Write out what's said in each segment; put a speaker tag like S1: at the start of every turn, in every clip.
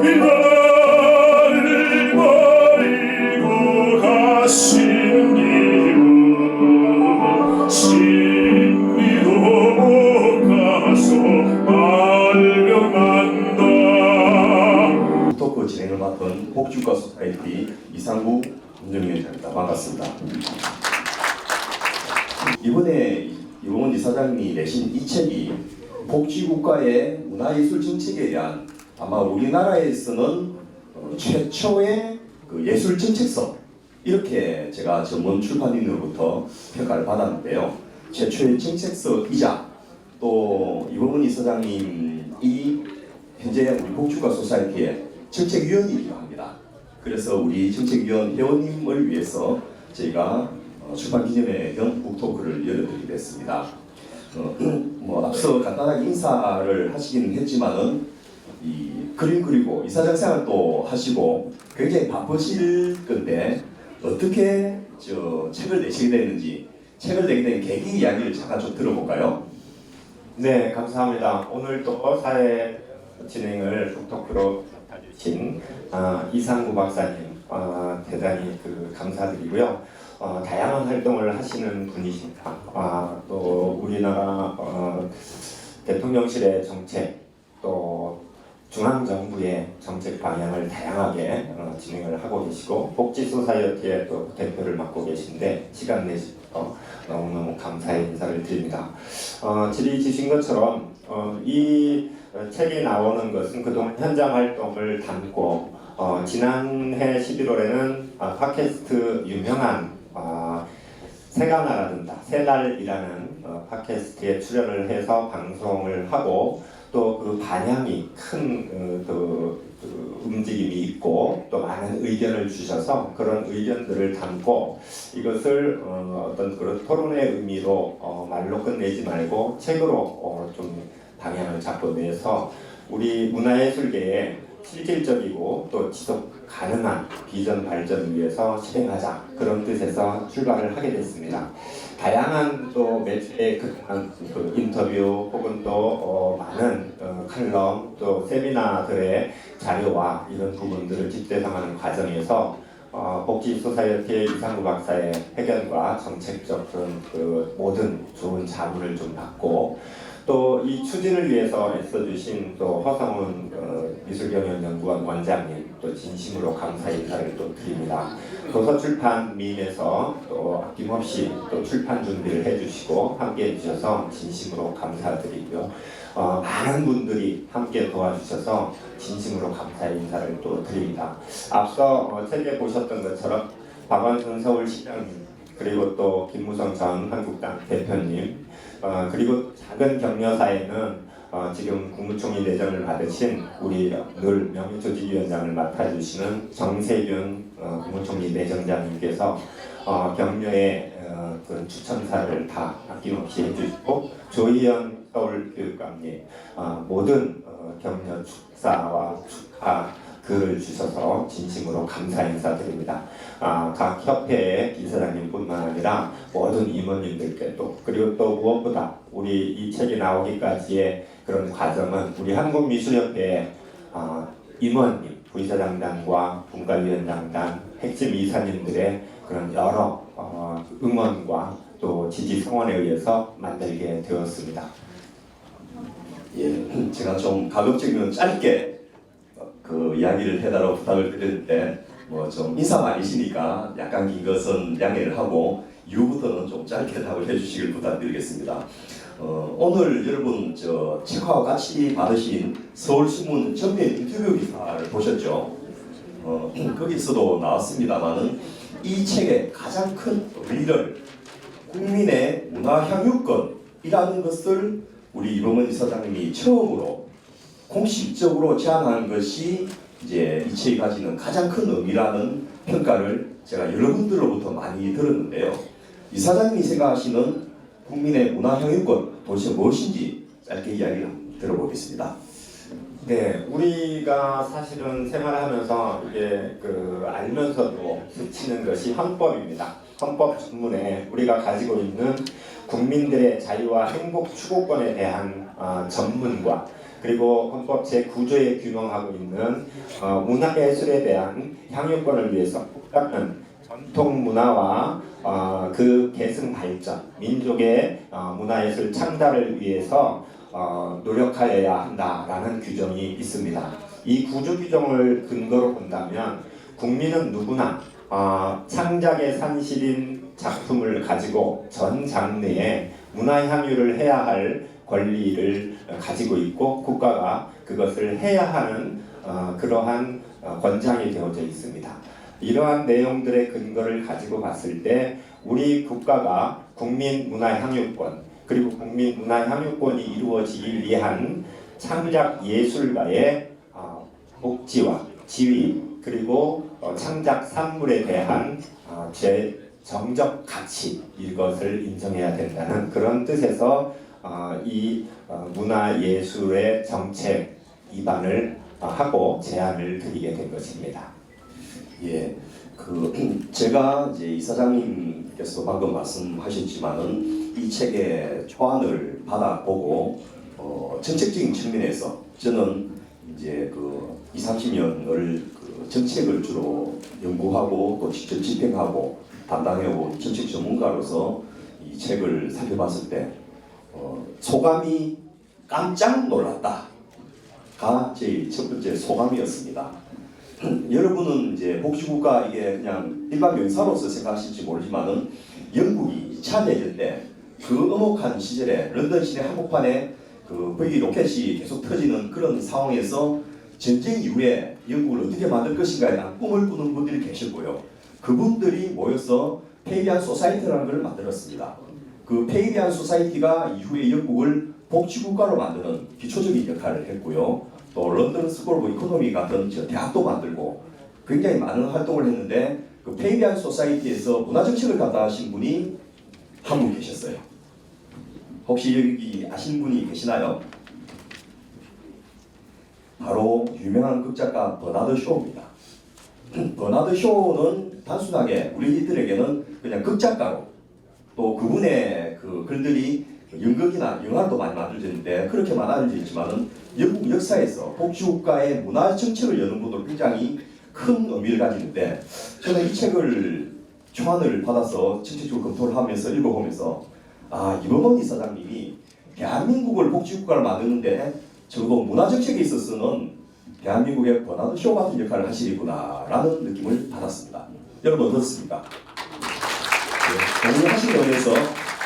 S1: 나를 버리고 가신 이유 신비도 못 가서 발견한다.
S2: 토크 진행을 맡은 복지국가 소사이어티 이상구 운영위원장입니다. 반갑습니다. 이번에 이봉원 이사장님이 내신 이 책이 복지국가의 문화예술 정책에 대한 아마 우리나라에서는 최초의 그 예술 정책서 이렇게 제가 전문 출판인으로부터 평가를 받았는데요. 최초의 정책서이자 또 이봉원 이사장님이 현재 우리 복지국가 소사이어티의 정책위원이기도 합니다. 그래서 우리 정책위원 회원님을 위해서 저희가 출판기념회 겸 북토크를 열어드리게 됐습니다. 앞서 간단하게 인사를 하시긴 했지만은 이 그림 그리고 이사장 생활도 하시고 굉장히 바쁘실 건데 어떻게 책을 내시게 됐는지 책을 내게 된 계기 이야기를 잠깐 좀 들어볼까요?
S3: 네, 감사합니다. 오늘 또 사회 진행을 북토크로 해주신 이상구 박사님 대단히 감사드리고요. 다양한 활동을 하시는 분이십니다. 또 우리나라 대통령실의 정책 또 중앙정부의 정책 방향을 다양하게 진행을 하고 계시고 복지소사이어티의 또 대표를 맡고 계신데 시간 내셔서 너무너무 감사의 인사를 드립니다. 질의주신 것처럼 이 책이 나오는 것은 그동안 현장 활동을 담고 지난해 11월에는 팟캐스트 유명한 새가 날아든다, 새날이라는 팟캐스트에 출연을 해서 방송을 하고 또 그 반향이 큰 움직임이 있고 또 많은 의견을 주셔서 그런 의견들을 담고 이것을 어떤 그런 토론의 의미로 말로 끝내지 말고 책으로 좀 방향을 잡고 내서 우리 문화예술계에 실질적이고 또 지속 가능한 비전 발전을 위해서 실행하자 그런 뜻에서 출발을 하게 됐습니다. 다양한 또 매체의 인터뷰 혹은 또 많은 칼럼 또 세미나들의 자료와 이런 부분들을 집대성하는 과정에서 복지소사이어티의 이상구 박사의 회견과 정책적 그런 모든 좋은 자문을 좀 받고 또 이 추진을 위해서 애써주신 또 허성훈 미술경영연구원 원장님 또 진심으로 감사 인사를 또 드립니다. 도서출판민에서 또 아낌없이 또 출판 준비를 해주시고 함께 해주셔서 진심으로 감사드리고요. 많은 분들이 함께 도와주셔서 진심으로 감사의 인사를 또 드립니다. 앞서 책에 보셨던 것처럼 박완순 서울시장님 그리고 또 김무성 전 한국당 대표님 그리고 작은 격려사에는 지금 국무총리 내정을 받으신 우리 늘 명예조직위원장을 맡아주시는 정세균 국무총리 내정장님께서 격려의 그 추천사를 다 아낌없이 해주시고 조희연 서울교육감님 모든 격려 축사와 축하 글을 주셔서 진심으로 감사 인사드립니다. 각 협회의 이사장님뿐만 아니라 모든 임원님들께도 그리고 또 무엇보다 우리 이 책이 나오기까지의 그런 과정은 우리 한국미술협회의 임원님, 부이사장단과 분과위원장단, 핵심 이사님들의 그런 여러 응원과 또 지지 성원에 의해서 만들게 되었습니다.
S2: 예, 제가 좀 가급적이면 짧게 그 이야기를 해달라고 부탁을 드렸는데 좀 인사 많이시니까 약간 긴 것은 양해를 하고 이후부터는 좀 짧게 답을 해주시길 부탁드리겠습니다. 오늘 여러분 책과 같이 받으신 서울신문 전면 인터뷰 기사를 보셨죠? 거기서도 나왔습니다만은 이 책의 가장 큰 의미를 국민의 문화향유권이라는 것을 우리 이봉원 이사장님이 처음으로 공식적으로 제안한 것이 이제 이 책이 가지는 가장 큰 의미라는 평가를 제가 여러분들로부터 많이 들었는데요. 이사장님이 생각하시는 국민의 문화향유권 도대체 무엇인지 짧게 이야기를 들어보겠습니다.
S3: 네, 우리가 사실은 생활하면서 이게 알면서도 스치는 것이 헌법입니다. 헌법 전문에 우리가 가지고 있는 국민들의 자유와 행복 추구권에 대한 전문과 그리고 헌법 제9조에 규정하고 있는 문화예술에 대한 향유권을 위해서 국가는 전통 문화와 그 계승 발전, 민족의 문화예술 창달을 위해서 노력하여야 한다라는 규정이 있습니다. 이 구조 규정을 근거로 본다면 국민은 누구나 창작의 산실인 작품을 가지고 전 장르에 문화 향유를 해야 할 권리를 가지고 있고 국가가 그것을 해야 하는 그러한 권장이 되어져 있습니다. 이러한 내용들의 근거를 가지고 봤을 때 우리 국가가 국민 문화 향유권 그리고 국민 문화 향유권이 이루어지기 위한 창작 예술가의 복지와 지위 그리고 창작 산물에 대한 정적 가치 이것을 인정해야 된다는 그런 뜻에서 이 문화예술의 정책 입안을 하고 제안을 드리게 된 것입니다.
S2: 예, 제가 이제 이사장님께서 방금 말씀하셨지만은 이 책의 초안을 받아보고 정책적인 측면에서 저는 이제 20-30년을 정책을 주로 연구하고 또 직접 집행하고 담당해온 정책 전문가로서 이 책을 살펴봤을 때 소감이 깜짝 놀랐다가 제일 첫 번째 소감이었습니다. 여러분은 이제 복지국가 이게 그냥 일반 명사로서 생각하실지 모르지만은 영국이 2차 대전 때 그 엄혹한 시절에 런던 시내 한복판에 거기 로켓이 계속 터지는 그런 상황에서 전쟁 이후에 영국을 어떻게 만들 것인가에 대한 꿈을 꾸는 분들이 계셨고요. 그분들이 모여서 페이비안 소사이티라는 걸 만들었습니다. 그 페이비안 소사이티가 이후에 영국을 복지국가로 만드는 기초적인 역할을 했고요. 또 런던 스쿨 오브 이코노미 같은 대학도 만들고 굉장히 많은 활동을 했는데 그 페이비안 소사이티에서 문화정책을 담당하신 분이 한 분 계셨어요. 혹시 여기 아시는 분이 계시나요? 바로 유명한 극작가 버나드 쇼입니다. 버나드 쇼는 단순하게 우리들에게는 그냥 극작가로 또 그분의 글들이 연극이나 영화도 많이 만들어졌는데 그렇게만 알려지지만은 영국 역사에서 복지국가의 문화 정책을 여는 분도 굉장히 큰 의미를 가지는데 저는 이 책을 초안을 받아서 정책적으로 검토를 하면서 읽어보면서 이범원 이사장님이 대한민국을 복지국가를 만드는데 적어도 문화 정책에 있어서는 대한민국의 버나드 쇼 같은 역할을 하시리구나라는 느낌을 받았습니다. 여러분 어떻습니까? 동의하시는 의해서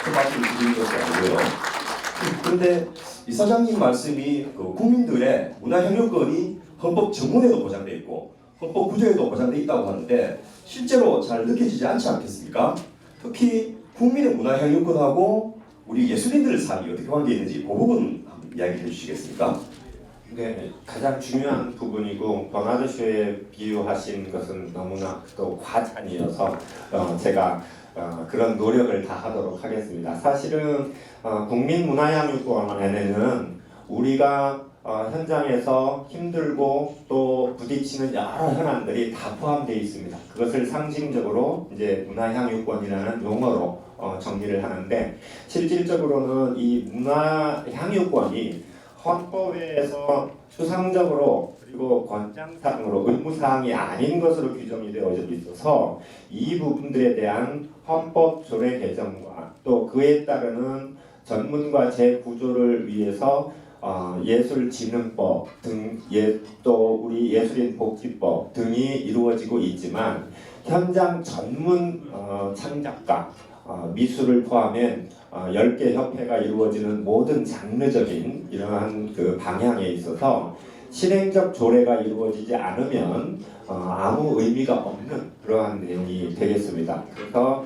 S2: 그 말씀을 드리는 것이 아니고요. 그런데 이사장님 말씀이 국민들의 문화 향유권이 헌법 정문에도 보장되어 있고 헌법 구조에도 보장되어 있다고 하는데 실제로 잘 느껴지지 않지 않겠습니까? 특히 국민의 문화 향유권하고 우리 예술인들의 삶이 어떻게 관계가 있는지 그 부분 한번 이야기해 주시겠습니까?
S3: 네, 가장 중요한 부분이고 버나드 쇼에 비유하신 것은 너무나 또 과찬이어서 제가 그런 노력을 다 하도록 하겠습니다. 사실은 국민문화향유권에는 우리가 현장에서 힘들고 또 부딪히는 여러 현안들이 다 포함되어 있습니다. 그것을 상징적으로 이제 문화향유권이라는 용어로 정리를 하는데 실질적으로는 이 문화향유권이 헌법에서 추상적으로 그리고 권장사항으로 의무사항이 아닌 것으로 규정이 되어져 있어서 이 부분들에 대한 헌법 조례 개정과 또 그에 따르는 전문과 재구조를 위해서 예술진흥법 등 또 우리 예술인 복지법 등이 이루어지고 있지만 현장 전문 창작가 미술을 포함한 10개 협회가 이루어지는 모든 장르적인 이러한 방향에 있어서 실행적 조례가 이루어지지 않으면 아무 의미가 없는 그러한 내용이 되겠습니다. 그래서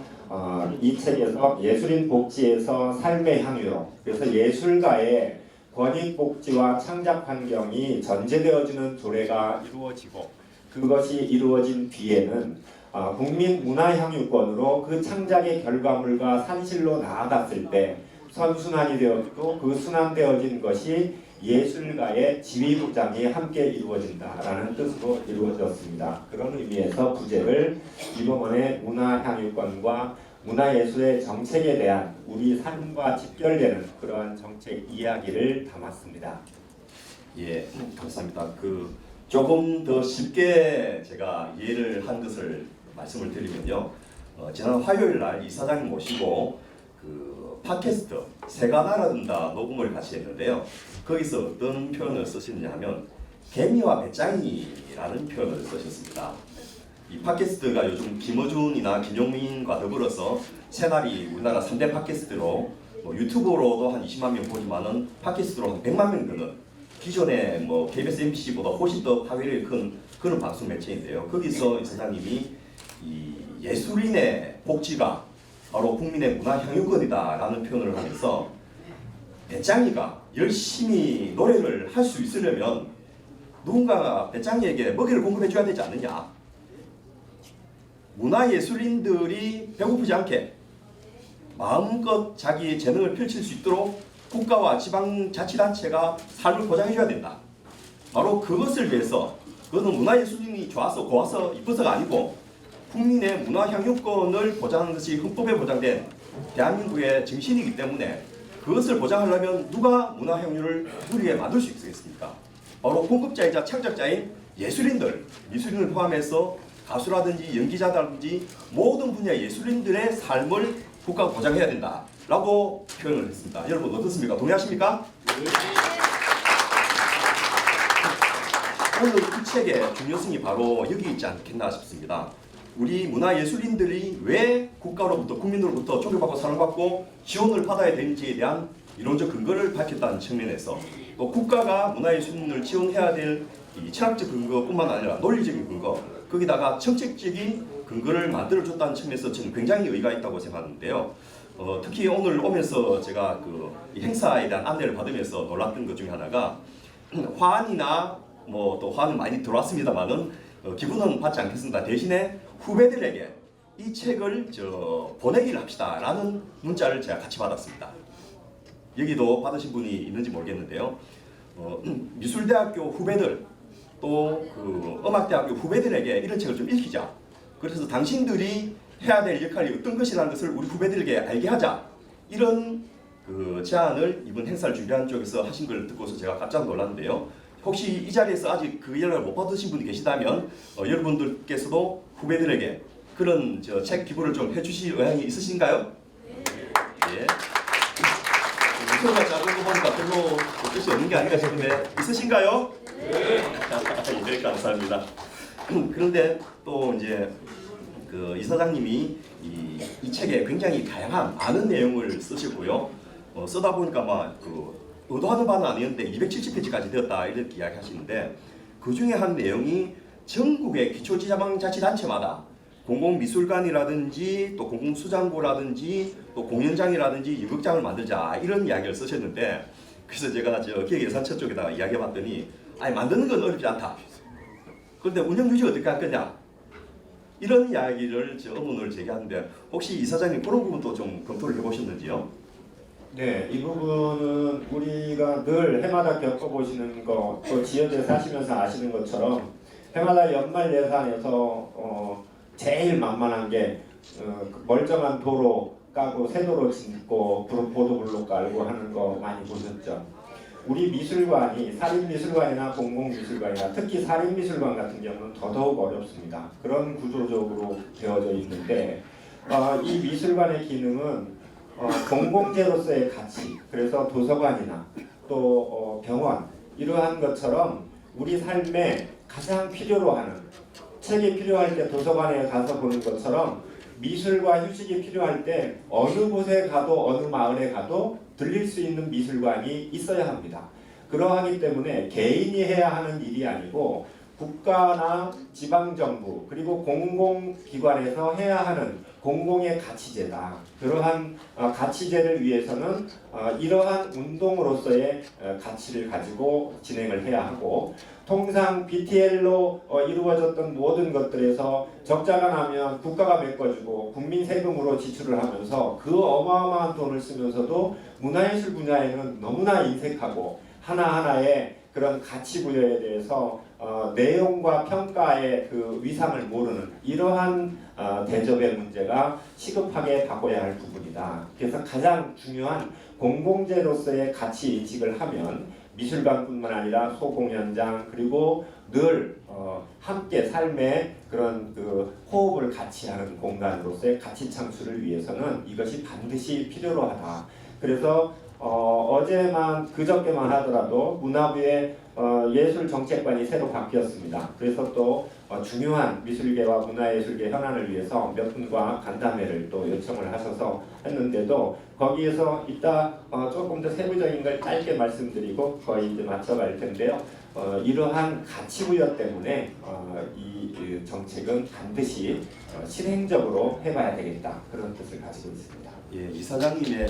S3: 이 책에서 예술인 복지에서 삶의 향유로 그래서 예술가의 권익 복지와 창작 환경이 전제되어지는 조례가 이루어지고 그것이 이루어진 뒤에는 국민 문화 향유권으로 그 창작의 결과물과 산실로 나아갔을 때 선순환이 되어지고 그 순환되어진 것이 예술가의 지위 보장이 함께 이루어진다라는 뜻으로 이루어졌습니다. 그런 의미에서 부제를 이범원의 문화 향유권과 문화예술의 정책에 대한 우리 삶과 직결되는 그러한 정책 이야기를 담았습니다.
S2: 예, 감사합니다. 조금 더 쉽게 제가 이해를 한 것을 말씀을 드리면요. 지난 화요일 날 이사장님 모시고 팟캐스트 새가 날아든다 녹음을 같이 했는데요. 거기서 어떤 표현을 쓰시느냐면 개미와 배짱이라는 표현을 쓰셨습니다. 이 팟캐스트가 요즘 김어준이나 김용민과 더불어서 새날이 우리나라 3대 팟캐스트로 유튜브로도 한 20만 명 보지만은 팟캐스트로 한 100만 명 되는 기존의 KBS, MBC보다 훨씬 더 파괴력이 큰 그런 방송 매체인데요. 거기서 이 사장님이 이 예술인의 복지가 바로 국민의 문화 향유권이다라는 표현을 하면서 배짱이가 열심히 노래를 할 수 있으려면 누군가가 배짱이에게 먹이를 공급해 줘야 되지 않느냐. 문화예술인들이 배고프지 않게 마음껏 자기의 재능을 펼칠 수 있도록 국가와 지방자치단체가 삶을 보장해줘야 된다. 바로 그것을 위해서 그것은 문화예술인이 좋아서 고와서 이뻐서가 아니고 국민의 문화향유권을 보장하는 것이 헌법에 보장된 대한민국의 정신이기 때문에 그것을 보장하려면 누가 문화향유를 누리게 만들 수 있겠습니까? 바로 공급자이자 창작자인 예술인들, 미술인을 포함해서 가수라든지 연기자라든지 모든 분야의 예술인들의 삶을 국가가 보장해야 된다라고 표현을 했습니다. 여러분 어떻습니까? 동의하십니까? 오늘 이 책의 중요성이 바로 여기 있지 않겠나 싶습니다. 우리 문화예술인들이 왜 국가로부터 국민으로부터 존경받고 사랑받고 지원을 받아야 되는지에 대한 이론적 근거를 밝혔다는 측면에서 또 국가가 문화예술인을 지원해야 될 이 철학적 근거뿐만 아니라 논리적인 근거 거기다가 정책적인 근거를 만들어줬다는 측면에서 저는 굉장히 의의가 있다고 생각하는데요. 특히 오늘 오면서 제가 이 행사에 대한 안내를 받으면서 놀랐던 것 중에 하나가 화환이나 또 화환은 많이 들어왔습니다만은 기부는 받지 않겠습니다. 대신에 후배들에게 이 책을 보내기를 합시다라는 문자를 제가 같이 받았습니다. 여기도 받으신 분이 있는지 모르겠는데요. 미술대학교 후배들 또 음악대학교 후배들에게 이런 책을 좀 읽히자. 그래서 당신들이 해야 될 역할이 어떤 것이라는 것을 우리 후배들에게 알게 하자. 이런 제안을 이번 행사를 준비하는 쪽에서 하신 걸 듣고서 제가 깜짝 놀랐는데요. 혹시 이 자리에서 아직 그 연락을 못 받으신 분이 계시다면 여러분들께서도 후배들에게 그런 책 기부를 좀 해주실 의향이 있으신가요? 예. 목소리가 작은 거 보니까 별로 뜻이 없는 게 아닌가 싶은데 있으신가요? 네, 감사합니다. 그런데 또 이제 이 사장님이 이 책에 굉장히 다양한 많은 내용을 쓰셨고요. 쓰다 보니까 의도하는 바는 아니었는데 270페이지까지 되었다 이렇게 이야기하시는데 그 중에 한 내용이 전국의 기초지방자치단체마다 공공미술관이라든지 또 공공수장고라든지 또 공연장이라든지 연극장을 만들자 이런 이야기를 쓰셨는데 그래서 제가 기획예산처 쪽에다가 이야기해봤더니 아니 만드는 건 어렵지 않다. 그런데 운영유지 어떻게 할 거냐 이런 이야기를 의문을 제기하는데 혹시 이 사장님 그런 부분도 좀 검토를 해보셨는지요?
S3: 네, 이 부분은 우리가 늘 해마다 겪어보시는 거, 또 지역에 사시면서 아시는 것처럼 해마다 연말 예산에서 제일 만만한 게 멀쩡한 도로 까고 새 도로 짓고 보도블록 깔고 하는 거 많이 보셨죠? 우리 미술관이 사립미술관이나 공공미술관이나 특히 사립미술관 같은 경우는 더더욱 어렵습니다. 그런 구조적으로 되어져 있는데 이 미술관의 기능은 공공재로서의 가치, 그래서 도서관이나 또 병원 이러한 것처럼 우리 삶에 가장 필요로 하는 책이 필요할 때 도서관에 가서 보는 것처럼 미술과 휴식이 필요할 때 어느 곳에 가도 어느 마을에 가도 들릴 수 있는 미술관이 있어야 합니다. 그러하기 때문에 개인이 해야 하는 일이 아니고 국가나 지방정부 그리고 공공기관에서 해야 하는 공공의 가치제다. 그러한 가치제를 위해서는 이러한 운동으로서의 가치를 가지고 진행을 해야 하고 통상 BTL로 이루어졌던 모든 것들에서 적자가 나면 국가가 메꿔주고 국민 세금으로 지출을 하면서 그 어마어마한 돈을 쓰면서도 문화예술 분야에는 너무나 인색하고 하나하나의 그런 가치 부여에 대해서 내용과 평가의 그 위상을 모르는 이러한 대접의 문제가 시급하게 바꿔야 할 부분이다. 그래서 가장 중요한 공공재로서의 가치 인식을 하면 미술관뿐만 아니라 소공연장 그리고 늘 함께 삶의 그런 그 호흡을 같이 하는 공간으로서의 가치 창출을 위해서는 이것이 반드시 필요로 하다. 그래서 어제만 그저께만 하더라도 문화부의 예술정책관이 새로 바뀌었습니다. 그래서 또 중요한 미술계와 문화예술계 현안을 위해서 몇 분과 간담회를 또 요청을 하셔서 했는데도 거기에서 이따 조금 더 세부적인 걸 짧게 말씀드리고 거의 이제 맞춰갈 텐데요. 이러한 가치부여 때문에 이 정책은 반드시 실행적으로 해봐야 되겠다 그런 뜻을 가지고 있습니다.
S2: 예, 이사장님의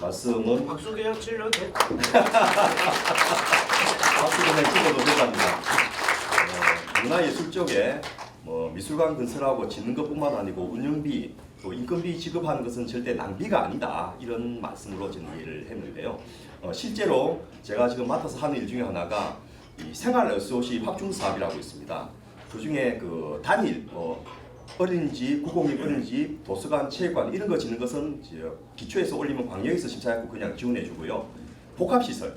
S2: 말씀은
S4: 박수 그냥 치려도 돼.
S2: 박수 그냥 찍어도 된답니다. 문화예술 쪽에 뭐 미술관 건설하고 짓는 것뿐만 아니고 운영비 또 인건비 지급하는 것은 절대 낭비가 아니다 이런 말씀으로 저는 이해를 했는데요. 실제로 제가 지금 맡아서 하는 일 중에 하나가 이 생활 SOC 확충 사업이라고 있습니다. 그 중에 그 단일 어린이집, 구공립 어린이집, 도서관, 체육관 이런 거 짓는 것은 기초에서 올리면 광역에서 심사하고 그냥 지원해주고요. 복합시설,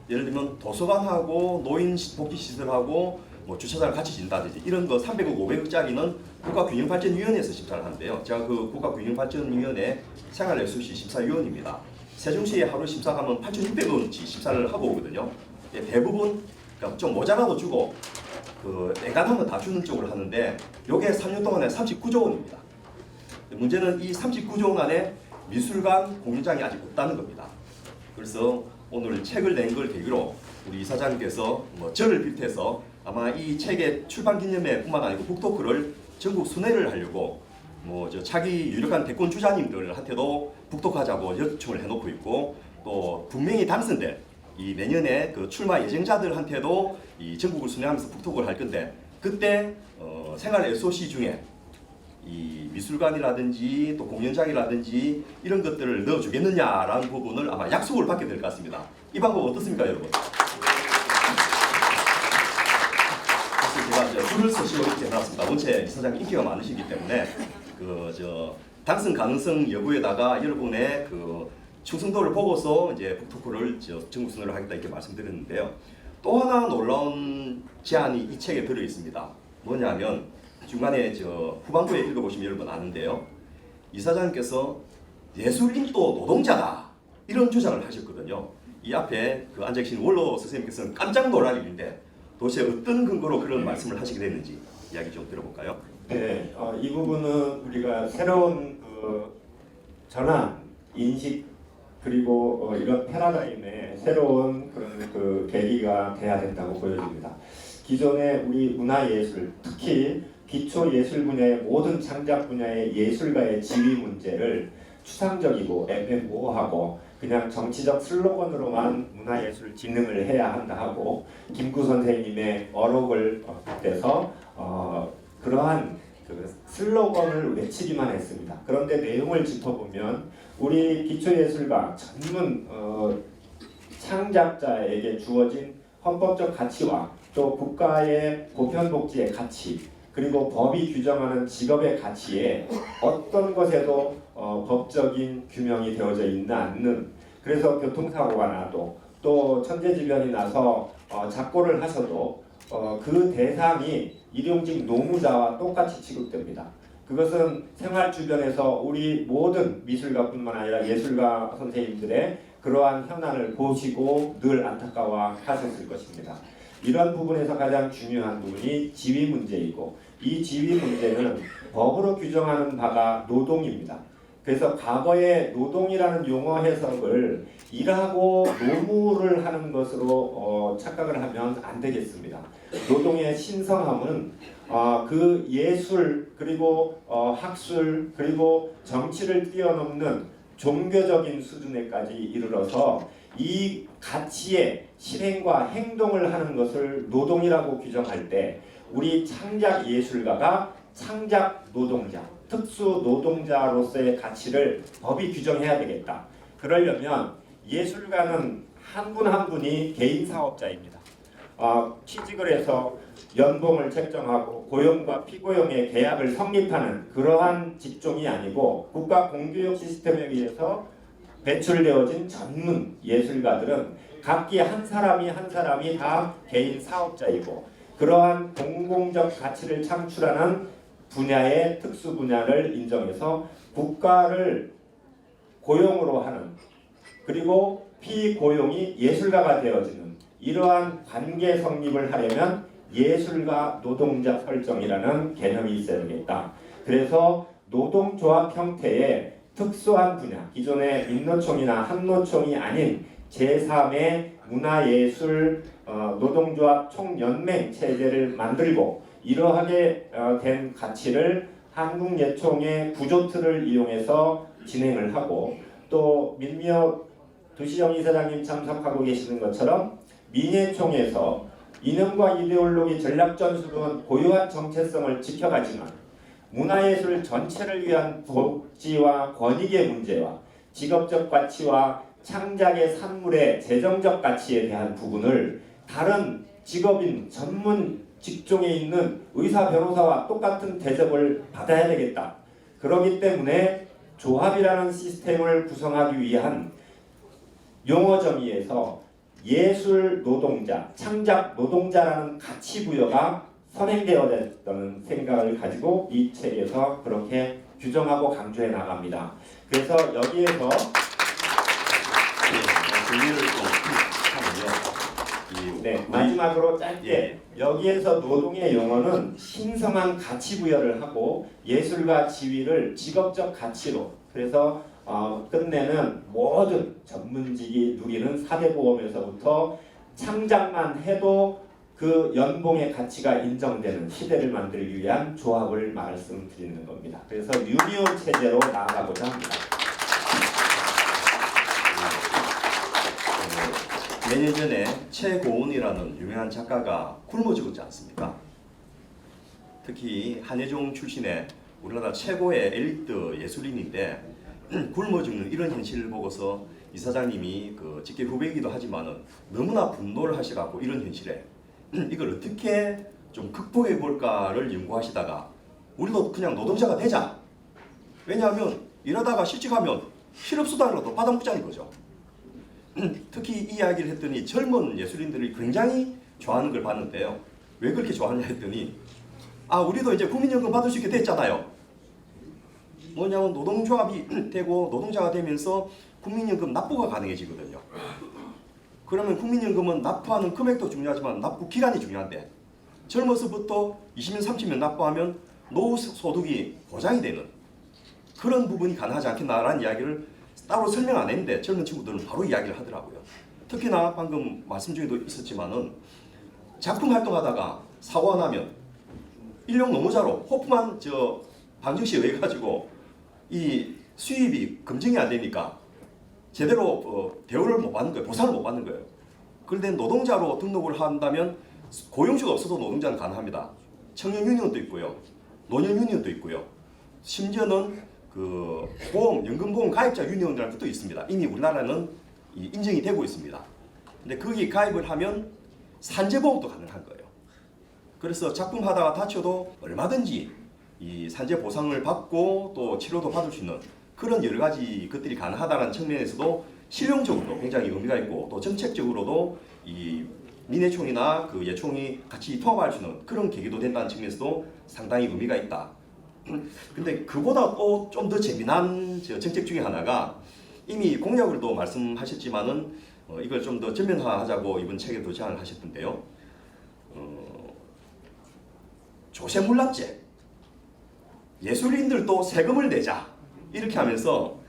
S2: 예를 들면 도서관하고 노인 복지시설하고 뭐 주차장을 같이 짓는다든지 이런 거 300억, 500억짜리는 국가균형발전위원회에서 심사를 하는데요. 제가 그 국가균형발전위원회 생활 SOC 심사위원입니다. 세종시에 하루 심사 가면 8,600원치 심사를 하고 오거든요. 대부분 그러니까 좀 모자라도 주고 그 애간한 건 다 주는 쪽으로 하는데 요게 3년 동안에 39조 원입니다. 문제는 이 39조 원 안에 미술관 공연장이 아직 없다는 겁니다. 그래서 오늘 책을 낸 걸 계기로 우리 이사장님께서 뭐 저를 비롯해서 아마 이 책의 출판 기념회뿐만 아니고 북토크를 전국 순회를 하려고 뭐 저 차기 유력한 대권 주자님들한테도 북토크하자고 요청을 해놓고 있고 또 분명히 당선될 이 내년에 그 출마 예정자들한테도 이 전국을 순회하면서 북토크를 할 건데 그때 생활 SOC 중에 이 미술관이라든지 또 공연장이라든지 이런 것들을 넣어주겠느냐라는 부분을 아마 약속을 받게 될 것 같습니다. 이 방법 어떻습니까, 여러분? 그래서 제가 줄을 서시고 이렇게 해놨습니다. 원체 이사장님 인기가 많으시기 때문에 당선 가능성 여부에다가 여러분의 그 충성도를 보고서 이제 북토크를 전국 순회를 하겠다 이렇게 말씀드렸는데요. 또 하나 놀라운 제안이 이 책에 들어 있습니다. 뭐냐면 중간에 후반부에 읽어보시면 여러분 아는데요. 이사장님께서 예술인도 노동자다 이런 주장을 하셨거든요. 이 앞에 그 앉아 계신 원로 선생님께서는 깜짝 놀랄 일인데 도대체 어떤 근거로 그런 말씀을 하시게 됐는지 이야기 좀 들어볼까요?
S3: 네, 이 부분은 우리가 새로운 전환, 인식 그리고 이런 패러다임의 새로운 그런 그 계기가 돼야 된다고 보여집니다. 기존의 우리 문화예술, 특히 기초예술 분야의 모든 창작 분야의 예술가의 지위 문제를 추상적이고 애매모호하고 그냥 정치적 슬로건으로만 문화예술 진흥을 해야 한다 하고 김구 선생님의 어록을 빗대서 그러한 그 슬로건을 외치기만 했습니다. 그런데 내용을 짚어보면 우리 기초예술가 전문 창작자에게 주어진 헌법적 가치와 또 국가의 보편복지의 가치 그리고 법이 규정하는 직업의 가치에 어떤 것에도 법적인 규명이 되어져 있는 않는 그래서 교통사고가 나도 또 천재지변이 나서 작고를 하셔도 그 대상이 일용직 노무자와 똑같이 취급됩니다. 그것은 생활 주변에서 우리 모든 미술가뿐만 아니라 예술가 선생님들의 그러한 현안을 보시고 늘 안타까워 하셨을 것입니다. 이런 부분에서 가장 중요한 부분이 지위 문제이고 이 지위 문제는 법으로 규정하는 바가 노동입니다. 그래서 과거의 노동이라는 용어 해석을 일하고 노무를 하는 것으로 착각을 하면 안 되겠습니다. 노동의 신성함은 그 예술 그리고 학술 그리고 정치를 뛰어넘는 종교적인 수준에까지 이르러서 이 가치의 실행과 행동을 하는 것을 노동이라고 규정할 때 우리 창작 예술가가 창작 노동자, 특수 노동자로서의 가치를 법이 규정해야 되겠다. 그러려면 예술가는 한 분 한 분이 개인 사업자입니다. 취직을 해서 연봉을 책정하고 고용과 피고용의 계약을 성립하는 그러한 직종이 아니고 국가 공교육 시스템에 의해서 배출되어진 전문 예술가들은 각기 한 사람이 한 사람이 다 개인 사업자이고 그러한 공공적 가치를 창출하는 분야의 특수 분야를 인정해서 국가를 고용으로 하는 그리고 피고용이 예술가가 되어지는 이러한 관계 성립을 하려면 예술가 노동자 설정이라는 개념이 있어야 되겠다. 그래서 노동조합 형태의 특수한 분야, 기존의 민노총이나 한노총이 아닌 제3의 문화예술 노동조합 총연맹 체제를 만들고 이러하게 된 가치를 한국예총의 구조틀을 이용해서 진행을 하고 또 민미호 두시정 이사장님 참석하고 계시는 것처럼 민예총에서 이념과 이데올로기 전략전술은 고유한 정체성을 지켜가지만 문화예술 전체를 위한 복지와 권익의 문제와 직업적 가치와 창작의 산물의 재정적 가치에 대한 부분을 다른 직업인 전문 직종에 있는 의사 변호사와 똑같은 대접을 받아야 되겠다. 그렇기 때문에 조합이라는 시스템을 구성하기 위한 용어 정의에서 예술 노동자, 창작 노동자라는 가치 부여가 선행되어졌다는 생각을 가지고 이 책에서 그렇게 규정하고 강조해 나갑니다. 그래서 여기에서
S2: 정리를 좀 하면요.
S3: 네, 마지막으로 짧게 여기에서 노동의 용어는 신성한 가치 부여를 하고 예술과 지위를 직업적 가치로 그래서 끝내는 모든 전문직이 누리는 4대 보험에서부터 창작만 해도 그 연봉의 가치가 인정되는 시대를 만들기 위한 조합을 말씀드리는 겁니다. 그래서 유니온 체제로 나아가고자 합니다.
S2: 몇 년 전에 최고은이라는 유명한 작가가 굶어 죽었지 않습니까? 특히 한예종 출신의 우리나라 최고의 엘리트 예술인인데 굶어 죽는 이런 현실을 보고서 이사장님이 그 직계 후배이기도 하지만은 너무나 분노를 하셔갖고 이런 현실에 이걸 어떻게 좀 극복해 볼까를 연구하시다가 우리도 그냥 노동자가 되자. 왜냐하면 일하다가 실직하면 실업수당이라도 받아먹자는 거죠. 특히 이 이야기를 했더니 젊은 예술인들이 굉장히 좋아하는 걸 봤는데요. 왜 그렇게 좋아하냐 했더니 우리도 이제 국민연금 받을 수 있게 됐잖아요. 뭐냐면 노동조합이 되고 노동자가 되면서 국민연금 납부가 가능해지거든요. 그러면 국민연금은 납부하는 금액도 중요하지만 납부 기간이 중요한데 젊어서부터 20년 30년 납부하면 노후 소득이 보장이 되는 그런 부분이 가능하지 않겠나라는 이야기를 따로 설명 안 했는데 젊은 친구들은 바로 이야기를 하더라고요. 특히나 방금 말씀 중에도 있었지만은 작품 활동하다가 사고가 나면 일용 노무자로 호프만 방정시에 의해 가지고 이 수입이 검증이 안 되니까 제대로 대우를 못 받는 거예요. 보상을 못 받는 거예요. 그런데 노동자로 등록을 한다면 고용주가 없어도 노동자는 가능합니다. 청년 유니온도 있고요. 노년 유니온도 있고요. 심지어는 그 연금보험 가입자 유니온이라는 것도 있습니다. 이미 우리나라는 인정이 되고 있습니다. 근데 거기 가입을 하면 산재보험도 가능한 거예요. 그래서 작품 하다가 다쳐도 얼마든지 이 산재 보상을 받고 또 치료도 받을 수 있는 그런 여러 가지 것들이 가능하다는 측면에서도 실용적으로 굉장히 의미가 있고 또 정책적으로도 이 민예총이나 그 예총이 같이 통합할 수 있는 그런 계기도 된다는 측면에서도 상당히 의미가 있다. 근데 그보다 또 좀 더 재미난 정책 중에 하나가 이미 공약으로도 말씀하셨지만은 이걸 좀 더 전면화하자고 이번 책에도 제안을 하셨던데요. 조세물납제, 예술인들도 세금을 내자 이렇게 하면서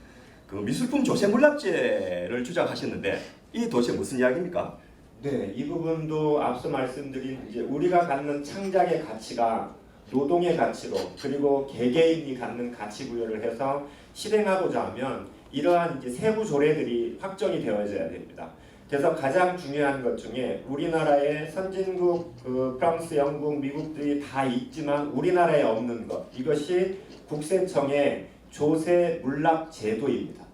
S2: 그 미술품 조세물납제를 주장하셨는데 이게 도대체 무슨 이야기입니까?
S3: 네, 이 부분도 앞서 말씀드린 이제 우리가 갖는 창작의 가치가 노동의 가치로 그리고 개개인이 갖는 가치 부여를 해서 실행하고자 하면 이러한 이제 세부 조례들이 확정이 되어져야 됩니다. 그래서 가장 중요한 것 중에 우리나라의 선진국 프랑스, 영국, 미국들이 다 있지만 우리나라에 없는 것 이것이 국세청의 조세 물납 제도입니다.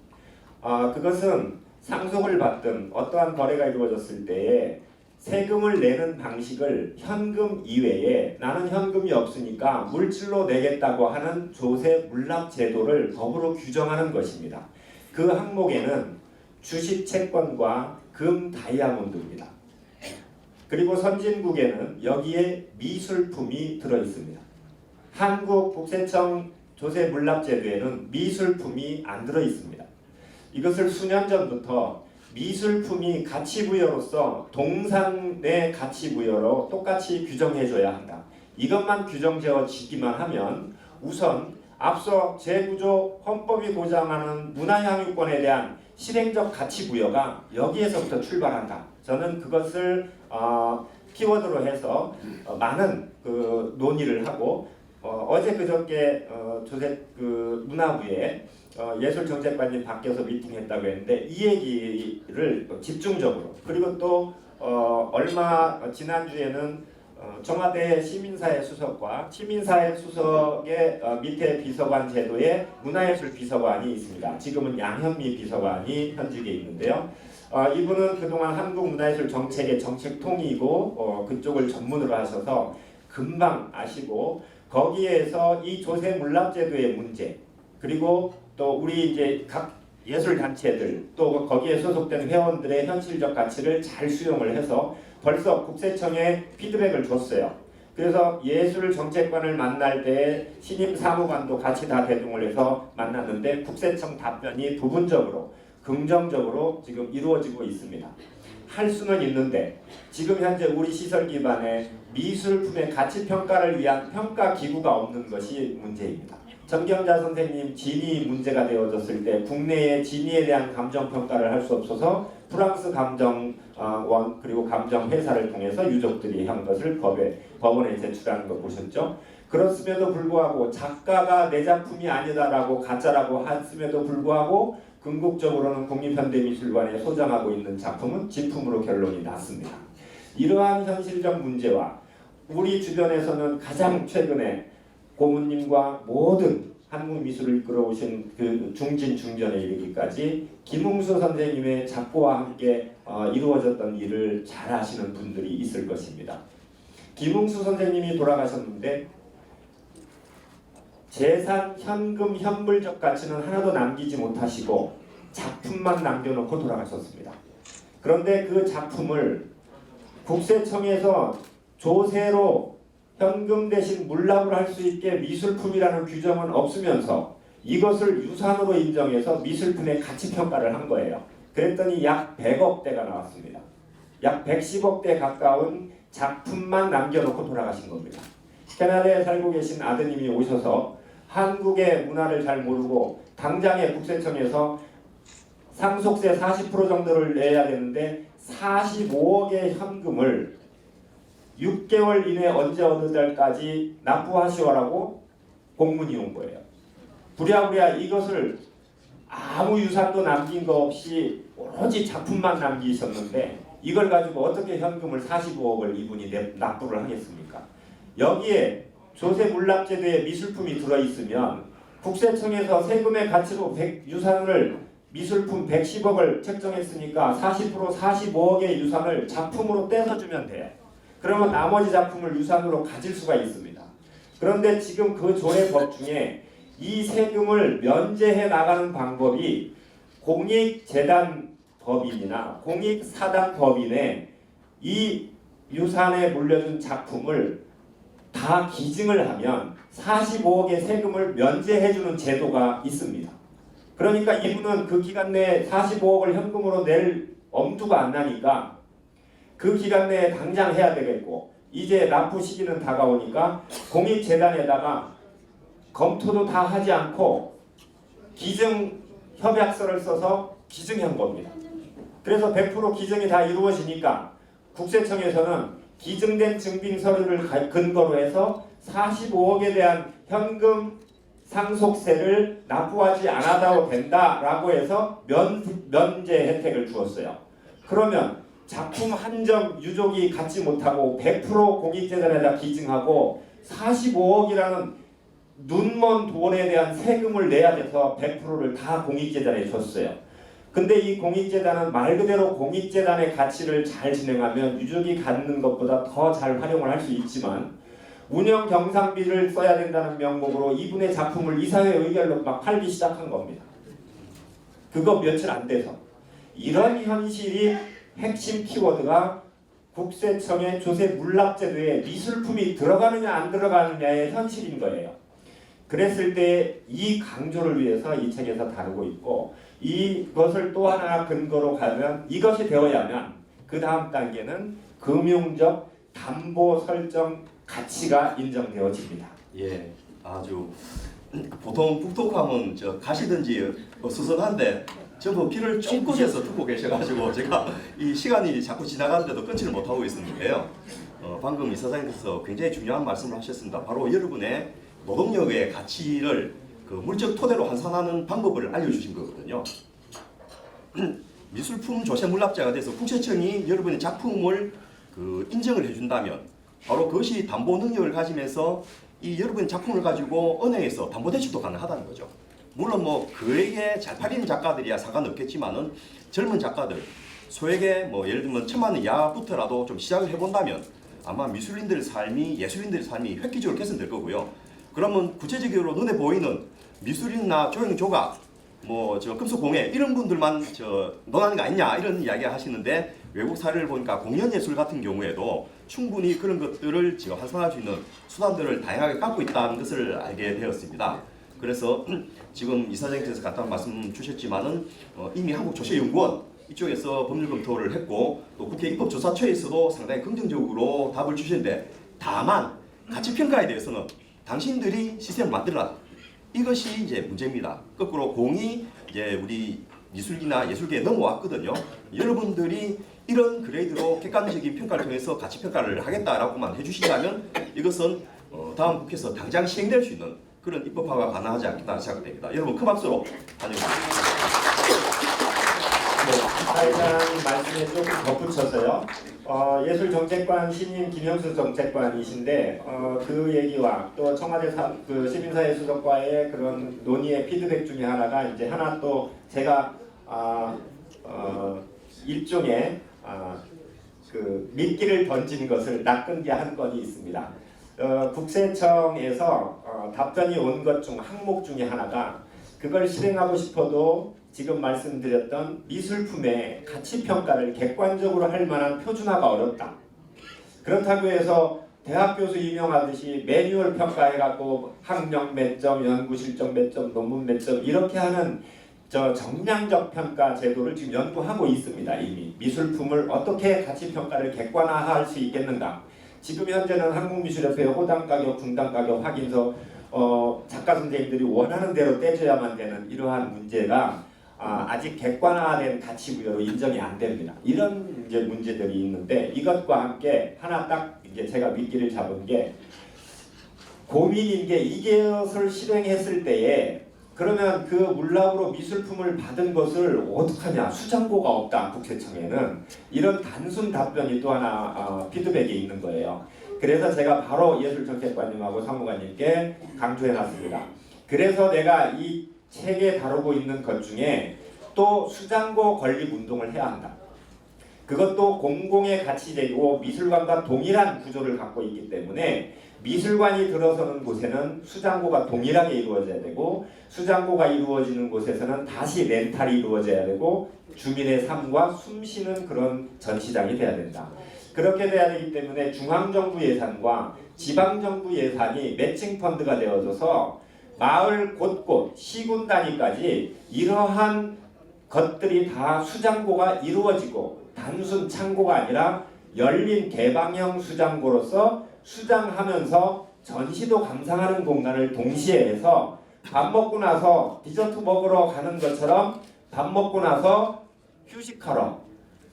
S3: 그것은 상속을 받든 어떠한 거래가 이루어졌을 때에 세금을 내는 방식을 현금 이외에 나는 현금이 없으니까 물질로 내겠다고 하는 조세 물납 제도를 법으로 규정하는 것입니다. 그 항목에는 주식 채권과 금 다이아몬드입니다. 그리고 선진국에는 여기에 미술품이 들어 있습니다. 한국 국세청 조세 물납 제도에는 미술품이 안 들어 있습니다. 이것을 수년 전부터 미술품이 가치부여로서 동산의 가치부여로 똑같이 규정해줘야 한다. 이것만 규정지어지기만 하면 우선 앞서 재구조 헌법이 보장하는 문화향유권에 대한 실행적 가치부여가 여기에서부터 출발한다. 저는 그것을 키워드로 해서 많은 그 논의를 하고 어제 그저께 조세 문화부에 예술정책관님 밖에서 미팅했다고 했는데 이 얘기를 집중적으로 그리고 또 얼마 지난주에는 청와대 시민사회 수석과 시민사회 수석의 밑에 비서관 제도에 문화예술 비서관이 있습니다. 지금은 양현미 비서관이 현직에 있는데요. 이분은 그동안 한국 문화예술 정책의 정책통이고 그쪽을 전문으로 하셔서 금방 아시고 거기에서 이 조세 물납 제도의 문제 그리고 또 우리 이제 각 예술 단체들 또 거기에 소속된 회원들의 현실적 가치를 잘 수용을 해서 벌써 국세청에 피드백을 줬어요. 그래서 예술 정책관을 만날 때 신임 사무관도 같이 다 대동을 해서 만났는데 국세청 답변이 부분적으로 긍정적으로 지금 이루어지고 있습니다. 할 수는 있는데 지금 현재 우리 시설 기반에 미술품의 가치 평가를 위한 평가 기구가 없는 것이 문제입니다. 정경자 선생님 진위 문제가 되어졌을 때 국내의 진위에 대한 감정 평가를 할 수 없어서 프랑스 감정원 그리고 감정회사를 통해서 유족들이 한 것을 법원에 제출하는 거 보셨죠? 그렇음에도 불구하고 작가가 내 작품이 아니다라고 가짜라고 했음에도 불구하고 궁극적으로는 국립현대미술관에 소장하고 있는 작품은 진품으로 결론이 났습니다. 이러한 현실적 문제와 우리 주변에서는 가장 최근에 고문님과 모든 한국 미술을 이끌어오신 그 중진 중전에 이르기까지 김웅수 선생님의 작고와 함께 이루어졌던 일을 잘 아시는 분들이 있을 것입니다. 김웅수 선생님이 돌아가셨는데 재산, 현금, 현물적 가치는 하나도 남기지 못하시고 작품만 남겨놓고 돌아가셨습니다. 그런데 그 작품을 국세청에서 조세로 현금 대신 물납을 할 수 있게 미술품이라는 규정은 없으면서 이것을 유산으로 인정해서 미술품의 가치평가를 한 거예요. 그랬더니 약 100억대가 나왔습니다. 약 110억대 가까운 작품만 남겨놓고 돌아가신 겁니다. 캐나다에 살고 계신 아드님이 오셔서 한국의 문화를 잘 모르고 당장에 국세청에서 상속세 40% 정도를 내야 되는데 45억의 현금을 6개월 이내 언제 어느 달까지 납부하시오라고 공문이 온 거예요. 부랴부랴 이것을 아무 유산도 남긴 거 없이 오로지 작품만 남기셨는데 이걸 가지고 어떻게 현금을 45억을 이분이 납부를 하겠습니까? 여기에 조세 물납제도에 미술품이 들어있으면 국세청에서 세금의 가치로 유산을 미술품 110억을 책정했으니까 40% 45억의 유산을 작품으로 떼서주면 돼요. 그러면 나머지 작품을 유산으로 가질 수가 있습니다. 그런데 지금 그 조례법 중에 이 세금을 면제해 나가는 방법이 공익재단법인이나 공익사단법인에 이 유산에 물려준 작품을 다 기증을 하면 45억의 세금을 면제해주는 제도가 있습니다. 그러니까 이분은 그 기간 내에 45억을 현금으로 낼 엄두가 안 나니까 그 기간 내에 당장 해야 되겠고 이제 납부 시기는 다가오니까 공익재단에다가 검토도 다 하지 않고 기증 협약서를 써서 기증한 겁니다. 그래서 100% 기증이 다 이루어지니까 국세청에서는 기증된 증빙 서류를 근거로 해서 45억에 대한 현금 상속세를 납부하지 않아도 된다라고 해서 면제 혜택을 주었어요. 그러면 작품 한 점 유족이 갖지 못하고 100% 공익재단에다 기증하고 45억이라는 눈먼 돈에 대한 세금을 내야 돼서 100%를 다 공익재단에 줬어요. 근데 이 공익재단은 말 그대로 공익재단의 가치를 잘 진행하면 유족이 갖는 것보다 더 잘 활용을 할 수 있지만 운영 경상비를 써야 된다는 명목으로 이분의 작품을 이사회 의결로 막 팔기 시작한 겁니다. 그거 며칠 안 돼서. 이런 현실이 핵심 키워드가 국세청의 조세 물납제도에 미술품이 들어가느냐 안 들어가느냐의 현실인 거예요. 그랬을 때 이 강조를 위해서 이 책에서 다루고 있고, 이것을 또 하나 근거로 가면 이것이 되어야면 그 다음 단계는 금융적 담보 설정 가치가 인정되어집니다.
S2: 예, 아주 보통 북독하면 저 가시든지 수선한데 전부 귀를 쫑긋해서 듣고 계셔가지고 제가 이 시간이 자꾸 지나가는데도 끊지를 못하고 있었는데요. 방금 이사장님께서 굉장히 중요한 말씀을 하셨습니다. 바로 여러분의 노동력의 가치를 그 물적 토대로 환산하는 방법을 알려주신 거거든요. 미술품 조세 물납제가 돼서 국세청이 여러분의 작품을 그 인정을 해준다면 바로 그것이 담보 능력을 가지면서 이 여러분의 작품을 가지고 은행에서 담보 대출도 가능하다는 거죠. 물론 뭐 그에게 잘 팔리는 작가들이야 상관없겠지만은 젊은 작가들 소액의 뭐 예를 들면 1,000만 원 이하부터라도 좀 시작을 해본다면 아마 미술인들의 삶이 예술인들의 삶이 획기적으로 개선될 거고요. 그러면 구체적으로 눈에 보이는 미술인이나 조형 조각 뭐 저 금속공예 이런 분들만 저 논하는 거 아니냐 이런 이야기 하시는데 외국 사례를 보니까 공연예술 같은 경우에도 충분히 그런 것들을 지금 활성화할 수 있는 수단들을 다양하게 갖고 있다는 것을 알게 되었습니다. 그래서 지금 이사장님께서 간단한 말씀 주셨지만은 이미 한국조세연구원 이쪽에서 법률 검토를 했고 또 국회 입법조사처에서도 상당히 긍정적으로 답을 주시는데 다만 가치평가에 대해서는 당신들이 시스템을 만들어라. 이것이 이제 문제입니다. 거꾸로 공이 이제 우리 미술기나 예술계에 넘어왔거든요. 여러분들이 이런 그레이드로 객관적인 평가를 통해서 가치 평가를 하겠다라고만 해주신다면 이것은 다음 국회에서 당장 시행될 수 있는 그런 입법화가 가능하지 않겠다 생각됩니다. 여러분 큰 박수로 환영합니다.
S3: 사회자님 말씀에 조금 덧붙여서요. 예술정책관 신임 김영수 정책관이신데 그 얘기와 또 청와대 그 시민사회수석과의 그런 논의의 피드백 중에 하나가 이제 하나 또 제가 일종의 그 미끼를 던진 것을 낚은 게 한 건이 있습니다. 국세청에서 답변이 온 것 중 항목 중에 하나가 그걸 실행하고 싶어도 지금 말씀드렸던 미술품의 가치평가를 객관적으로 할 만한 표준화가 어렵다. 그렇다고 해서 대학 교수 임용하듯이 매뉴얼 평가해갖고 학력 몇 점, 연구 실적 몇 점, 논문 몇 점 이렇게 하는 정량적 평가 제도를 지금 연구하고 있습니다. 이미 미술품을 어떻게 가치평가를 객관화할 수 있겠는가. 지금 현재는 한국미술협회 호당 가격, 중당 가격 확인서 작가 선생님들이 원하는 대로 떼줘야만 되는 이러한 문제가 아직 객관화된 가치부여로 인정이 안 됩니다. 이런 이제 문제들이 있는데 이것과 함께 하나 딱 이제 제가 미끼를 잡은 게 고민인 게 이것을 실행했을 때에 그러면 그 물납으로 미술품을 받은 것을 어떡하냐 수장고가 없다 국세청에는 이런 단순 답변이 또 하나 피드백이 있는 거예요. 그래서 제가 바로 예술정책관님하고 사무관님께 강조해놨습니다. 그래서 내가 이 책에 다루고 있는 것 중에 또 수장고 건립 운동을 해야 한다. 그것도 공공의 가치되고 미술관과 동일한 구조를 갖고 있기 때문에 미술관이 들어서는 곳에는 수장고가 동일하게 이루어져야 되고 수장고가 이루어지는 곳에서는 다시 렌탈이 이루어져야 되고 주민의 삶과 숨쉬는 그런 전시장이 돼야 된다. 그렇게 돼야 되기 때문에 중앙정부 예산과 지방정부 예산이 매칭 펀드가 되어져서 마을 곳곳 시군 단위까지 이러한 것들이 다 수장고가 이루어지고 단순 창고가 아니라 열린 개방형 수장고로서 수장하면서 전시도 감상하는 공간을 동시에 해서 밥 먹고 나서 디저트 먹으러 가는 것처럼 밥 먹고 나서 휴식하러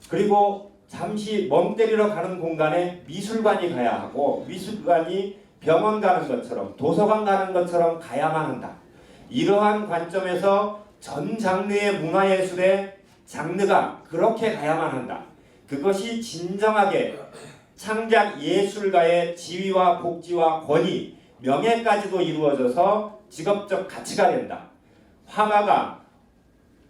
S3: 그리고 잠시 멍 때리러 가는 공간에 미술관이 가야 하고 미술관이 병원 가는 것처럼 도서관 가는 것처럼 가야만 한다. 이러한 관점에서 전 장르의 문화예술의 장르가 그렇게 가야만 한다. 그것이 진정하게 창작 예술가의 지위와 복지와 권위, 명예까지도 이루어져서 직업적 가치가 된다. 화가가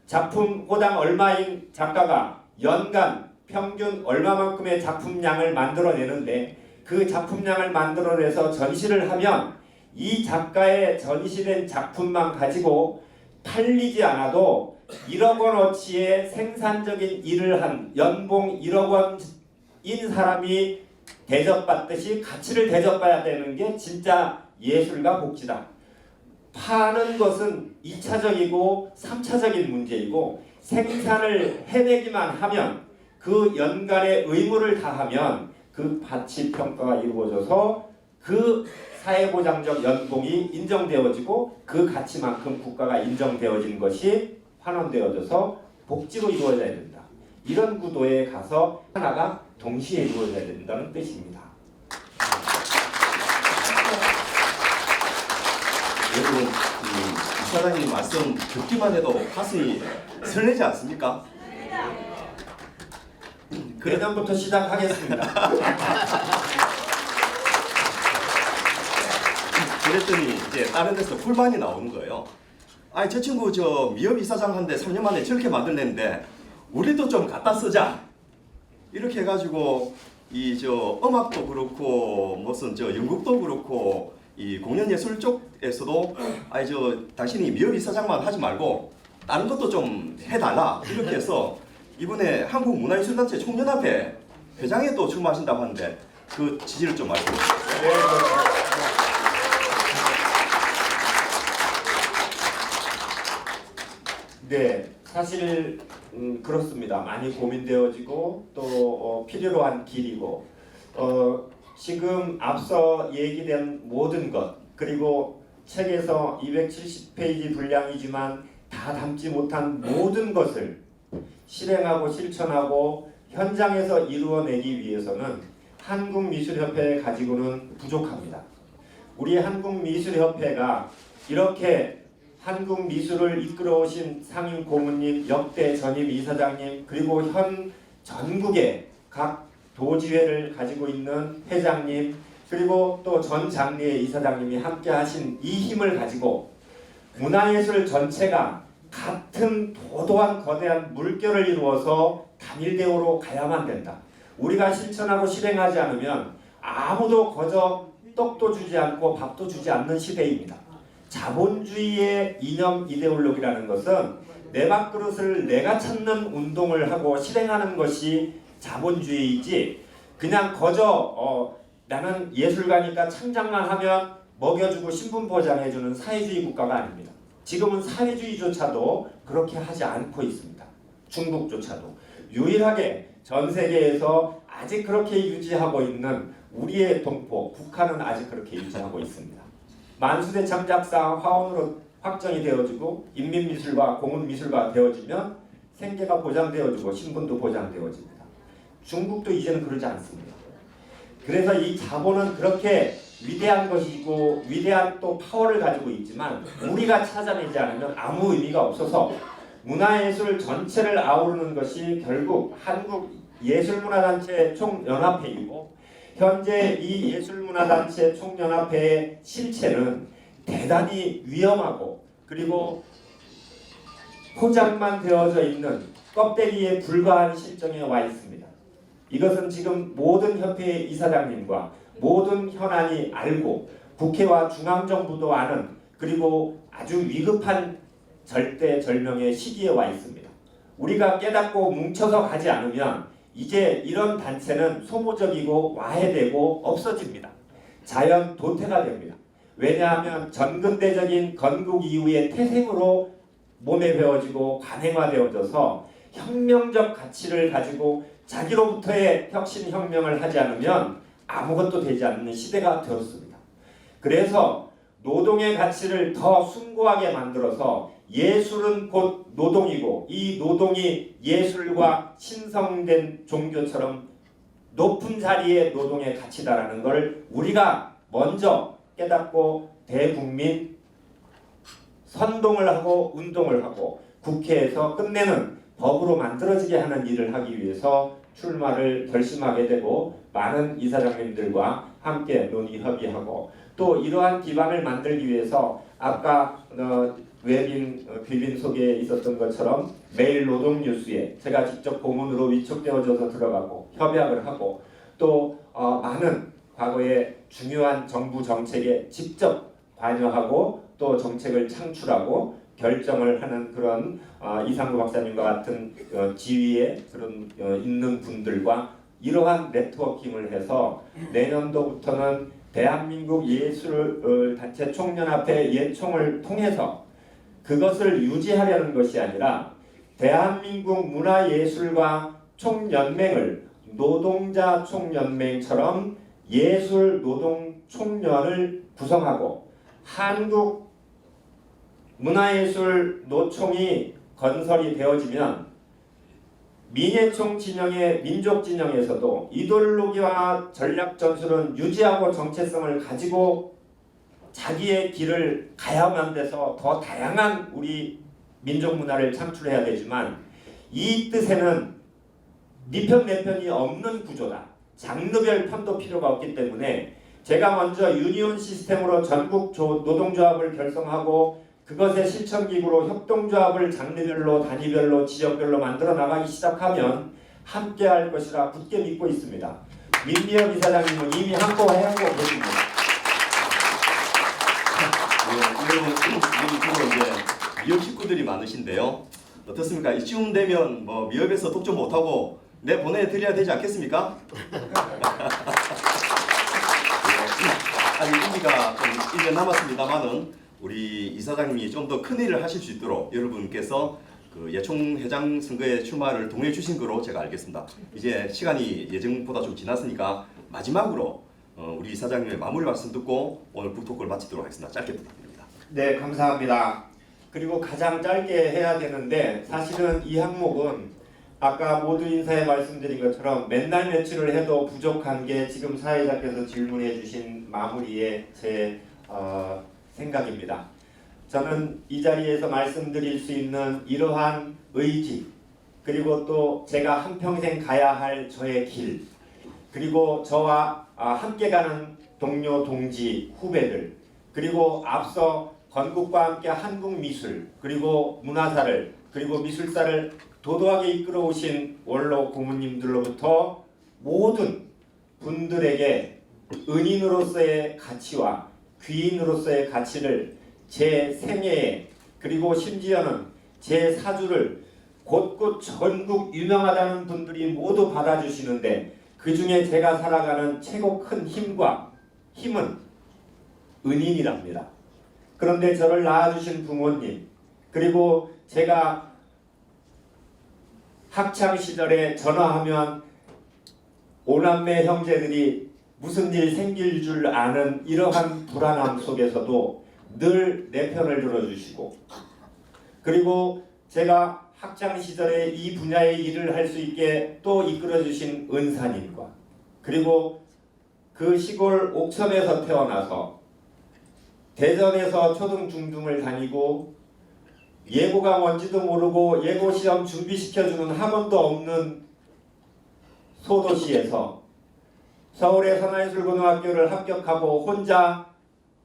S3: 작품 호당 얼마인 작가가 연간 평균 얼마만큼의 작품량을 만들어내는데 그 작품량을 만들어내서 전시를 하면 이 작가의 전시된 작품만 가지고 팔리지 않아도 1억 원어치의 생산적인 일을 한 연봉 1억 원인 사람이 대접받듯이 가치를 대접받아야 되는 게 진짜 예술과 복지다. 파는 것은 2차적이고 3차적인 문제이고 생산을 해내기만 하면 그 연간의 의무를 다하면 그 가치 평가가 이루어져서 그 사회보장적 연봉이 인정되어지고 그 가치만큼 국가가 인정되어진 것이 환원되어져서 복지로 이루어져야 된다. 이런 구도에 가서 하나가 동시에 이루어져야 된다는 뜻입니다.
S2: 여러분 이사장님 말씀 듣기만 해도 가슴이 설레지 않습니까?
S3: 내년부터 시작하겠습니다.
S2: 그랬더니 이제 다른 데서 불만이 나오는 거예요. 아니 저 친구 저 미협 이사장한테 3년 만에 저렇게 만들랬는데 우리도 좀 갖다 쓰자. 이렇게 해가지고 이 저 음악도 그렇고 무슨 저 연극도 그렇고 이 공연예술 쪽에서도 아니 저 당신이 미협 이사장만 하지 말고 다른 것도 좀 해달라 이렇게 해서 이번에 한국문화예술단체 총연합회 회장에 또 출마하신다고 하는데 그 지지를 좀 말씀해 주세요.
S3: 네, 사실 그렇습니다. 많이 고민되어지고 또 필요로 한 길이고 지금 앞서 얘기된 모든 것 그리고 책에서 270페이지 분량이지만 다 담지 못한 모든 것을 실행하고 실천하고 현장에서 이루어내기 위해서는 한국미술협회 가지고는 부족합니다. 우리 한국미술협회가 이렇게 한국 미술을 이끌어오신 상임 고문님, 역대 전임 이사장님, 그리고 현 전국의 각 도지회를 가지고 있는 회장님, 그리고 또 전 장리의 이사장님이 함께 하신 이 힘을 가지고 문화예술 전체가 같은 도도한 거대한 물결을 이루어서 단일대우로 가야만 된다. 우리가 실천하고 실행하지 않으면 아무도 거저 떡도 주지 않고 밥도 주지 않는 시대입니다. 자본주의의 이념 이데올로기라는 것은 내 밥그릇을 내가 찾는 운동을 하고 실행하는 것이 자본주의이지 그냥 거저 나는 예술가니까 창작만 하면 먹여주고 신분 보장해주는 사회주의 국가가 아닙니다. 지금은 사회주의조차도 그렇게 하지 않고 있습니다. 중국조차도. 유일하게 전 세계에서 아직 그렇게 유지하고 있는 우리의 동포 북한은 아직 그렇게 유지하고 있습니다. 만수대 창작상 화원으로 확정이 되어지고 인민미술과 공은미술가 되어지면 생계가 보장되어지고 신분도 보장되어집니다. 중국도 이제는 그러지 않습니다. 그래서 이 자본은 그렇게 위대한 것이고 위대한 또 파워를 가지고 있지만 우리가 찾아내지 않으면 아무 의미가 없어서 문화예술 전체를 아우르는 것이 결국 한국예술문화단체 총연합회이고 현재 이 예술문화단체 총연합회의 실체는 대단히 위험하고 그리고 포장만 되어져 있는 껍데기에 불과한 실정에 와 있습니다. 이것은 지금 모든 협회의 이사장님과 모든 현안이 알고 국회와 중앙정부도 아는 그리고 아주 위급한 절대절명의 시기에 와 있습니다. 우리가 깨닫고 뭉쳐서 가지 않으면 이제 이런 단체는 소모적이고 와해되고 없어집니다. 자연 도태가 됩니다. 왜냐하면 전근대적인 건국 이후의 태생으로 몸에 배어지고 관행화되어져서 혁명적 가치를 가지고 자기로부터의 혁신혁명을 하지 않으면 아무것도 되지 않는 시대가 되었습니다. 그래서 노동의 가치를 더 숭고하게 만들어서 예술은 곧 노동이고 이 노동이 예술과 신성된 종교처럼 높은 자리의 노동의 가치다라는 걸 우리가 먼저 깨닫고 대국민 선동을 하고 운동을 하고 국회에서 끝내는 법으로 만들어지게 하는 일을 하기 위해서 출마를 결심하게 되고 많은 이사장님들과 함께 논의 협의하고 또 이러한 기반을 만들기 위해서 아까 비빈 소개에 있었던 것처럼 매일 노동 뉴스에 제가 직접 고문으로 위촉되어져서 들어가고 협약을 하고 또 많은 과거의 중요한 정부 정책에 직접 관여하고 또 정책을 창출하고 결정을 하는 그런 이상구 박사님과 같은 지위에 그런 있는 분들과 이러한 네트워킹을 해서 내년도부터는 대한민국 예술단체 총연합회 예총을 통해서 그것을 유지하려는 것이 아니라 대한민국 문화예술가 총연맹을 노동자 총연맹처럼 예술 노동 총연을 구성하고 한국 문화예술 노총이 건설이 되어지면 민예총 진영의 민족 진영에서도 이데올로기와 전략 전술은 유지하고 정체성을 가지고 자기의 길을 가야만 돼서 더 다양한 우리 민족 문화를 창출해야 되지만 이 뜻에는 네 편 내 편이 없는 구조다. 장르별 편도 필요가 없기 때문에 제가 먼저 유니온 시스템으로 전국 노동조합을 결성하고 그것의 실천기구로 협동조합을 장르별로 단위별로 지역별로 만들어 나가기 시작하면 함께 할 것이라 굳게 믿고 있습니다. 민미혁 이사장님은 이미 함께 하고 계십니다.
S2: 여러분 이제 미협 식구들이 많으신데요. 어떻습니까? 이쯤 되면 뭐 미협에서 독점 못하고 내 보내드려야 되지 않겠습니까? 아직 임기가 좀 1년 남았습니다만은 우리 이사장님이 좀 더 큰 일을 하실 수 있도록 여러분께서 그 예총회장 선거에 출마를 동의해 주신 거로 제가 알겠습니다. 이제 시간이 예정보다 좀 지났으니까 마지막으로 우리 이사장님의 마무리 말씀 듣고 오늘 북토크를 마치도록 하겠습니다. 짧게 부탁드립니다.
S3: 네, 감사합니다. 그리고 가장 짧게 해야 되는데 사실은 이 항목은 아까 모두 인사에 말씀드린 것처럼 맨날 며칠을 해도 부족한 게 지금 사회자께서 질문해 주신 마무리의 제 생각입니다. 저는 이 자리에서 말씀드릴 수 있는 이러한 의지 그리고 또 제가 한평생 가야 할 저의 길 그리고 저와 함께 가는 동료 동지 후배들 그리고 앞서 건국과 함께 한국 미술 그리고 문화사를 그리고 미술사를 도도하게 이끌어 오신 원로 고모님들로부터 모든 분들에게 은인으로서의 가치와 귀인으로서의 가치를 제 생애에 그리고 심지어는 제 사주를 곳곳 전국 유명하다는 분들이 모두 받아주시는데 그 중에 제가 살아가는 최고 큰 힘은 은인이랍니다. 그런데 저를 낳아주신 부모님 그리고 제가 학창시절에 전화하면 오남매 형제들이 무슨 일 생길 줄 아는 이러한 불안함 속에서도 늘 내 편을 들어주시고 그리고 제가 학창시절에 이 분야의 일을 할 수 있게 또 이끌어주신 은사님과 그리고 그 시골 옥천에서 태어나서 대전에서 초등 중등을 다니고 예고가 뭔지도 모르고 예고 시험 준비시켜주는 학원도 없는 소도시에서 서울의 선화예술고등학교를 합격하고 혼자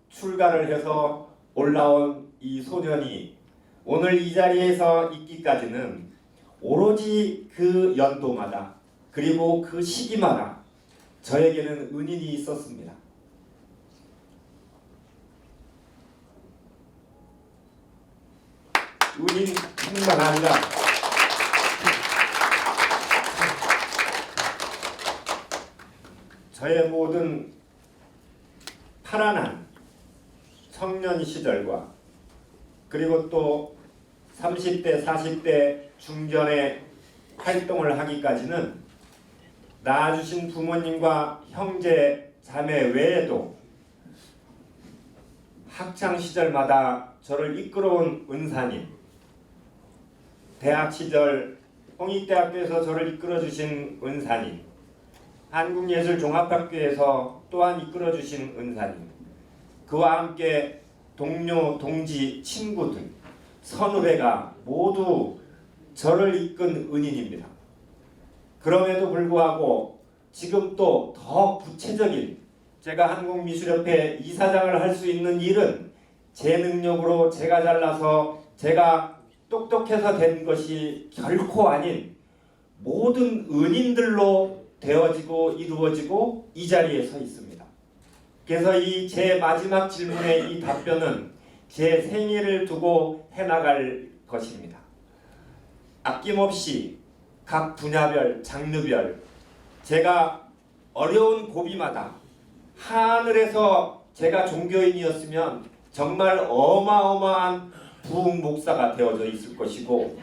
S3: 출가를 해서 올라온 이 소년이 오늘 이 자리에서 있기까지는 오로지 그 연도마다 그리고 그 시기마다 저에게는 은인이 있었습니다. 은인뿐만 아니라 저의 모든 파란한 청년 시절과 그리고 또 30대, 40대 중전에 활동을 하기까지는 낳아주신 부모님과 형제, 자매 외에도 학창시절마다 저를 이끌어온 은사님, 대학 시절 홍익대학교에서 저를 이끌어주신 은사님, 한국예술종합학교에서 또한 이끌어주신 은사님, 그와 함께 동료, 동지, 친구들, 선후배가 모두 저를 이끈 은인입니다. 그럼에도 불구하고 지금 또 더 구체적인 제가 한국미술협회 이사장을 할 수 있는 일은 제 능력으로 제가 잘나서 제가 똑똑해서 된 것이 결코 아닌 모든 은인들로 되어지고 이루어지고 이 자리에 서 있습니다. 그래서 이 제 마지막 질문의 이 답변은 제 생애를 두고 해나갈 것입니다. 아낌없이 각 분야별, 장르별 제가 어려운 고비마다 하늘에서 제가 종교인이었으면 정말 어마어마한 부흥 목사가 되어져 있을 것이고,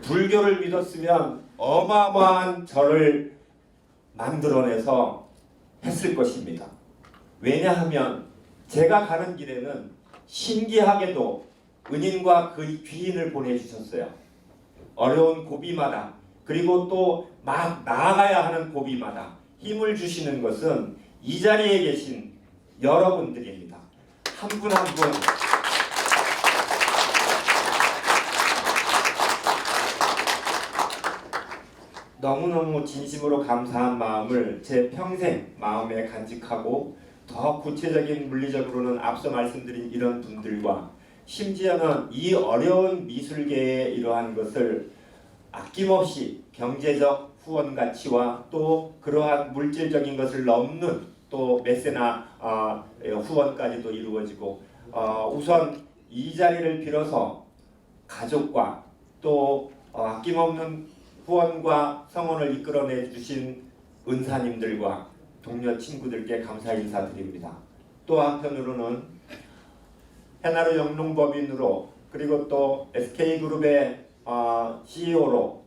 S3: 불교를 믿었으면 어마어마한 절을 만들어내서 했을 것입니다. 왜냐하면 제가 가는 길에는 신기하게도 은인과 그 귀인을 보내주셨어요. 어려운 고비마다, 그리고 또 막 나아가야 하는 고비마다 힘을 주시는 것은 이 자리에 계신 여러분들입니다. 한 분 한 분 너무너무 진심으로 감사한 마음을 제 평생 마음에 간직하고, 더 구체적인 물리적으로는 앞서 말씀드린 이런 분들과, 심지어는 이 어려운 미술계의 이러한 것을 아낌없이 경제적 후원 가치와 또 그러한 물질적인 것을 넘는 또 메세나 후원까지도 이루어지고, 우선 이 자리를 빌어서 가족과 또 아낌없는 후원과 성원을 이끌어내 주신 은사님들과 동료 친구들께 감사 인사드립니다. 또 한편으로는 해나루 영농법인으로, 그리고 또 SK그룹의 CEO로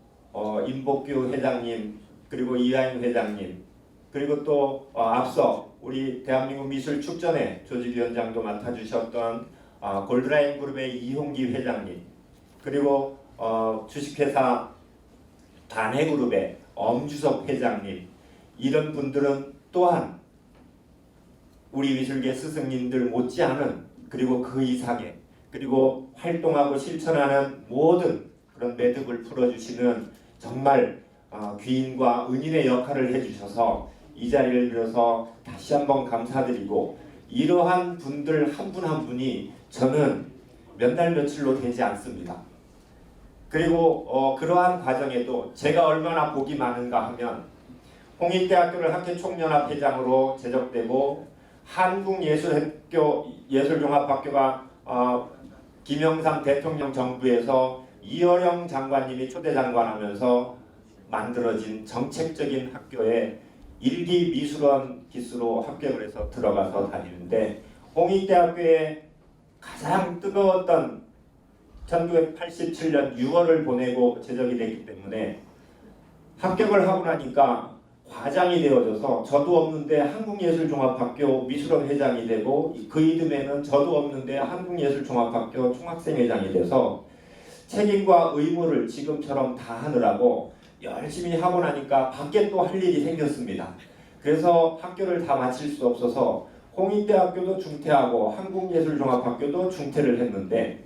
S3: 임복규 회장님, 그리고 이하임 회장님, 그리고 또 앞서 우리 대한민국 미술축전회 조직위원장도 맡아주셨던 골드라인 그룹의 이홍기 회장님, 그리고 주식회사 단해그룹의 엄주석 회장님, 이런 분들은 또한 우리 미술계 스승님들 못지않은, 그리고 그 이상의, 그리고 활동하고 실천하는 모든 그런 매듭을 풀어주시는 정말 귀인과 은인의 역할을 해주셔서 이 자리를 빌어서 다시 한번 감사드리고, 이러한 분들 한 분 한 분이 저는 몇 날 며칠로 되지 않습니다. 그리고 그러한 과정에도 제가 얼마나 복이 많은가 하면, 홍익대학교를 학회총연합회장으로 제적되고, 한국예술종합학교가 김영삼 대통령 정부에서 이어령 장관님이 초대장관하면서 만들어진 정책적인 학교에 일기 미술원 기수로 합격을 해서 들어가서 다니는데, 홍익대학교에 가장 뜨거웠던 1987년 6월을 보내고 제적이 됐기 때문에 합격을 하고 나니까 과장이 되어져서 저도 없는데 한국예술종합학교 미술원 회장이 되고, 그 이듬해는 저도 없는데 한국예술종합학교 총학생회장이 돼서 책임과 의무를 지금처럼 다 하느라고 열심히 하고 나니까 밖에 또 할 일이 생겼습니다. 그래서 학교를 다 마칠 수 없어서 홍익대학교도 중퇴하고 한국예술종합학교도 중퇴를 했는데,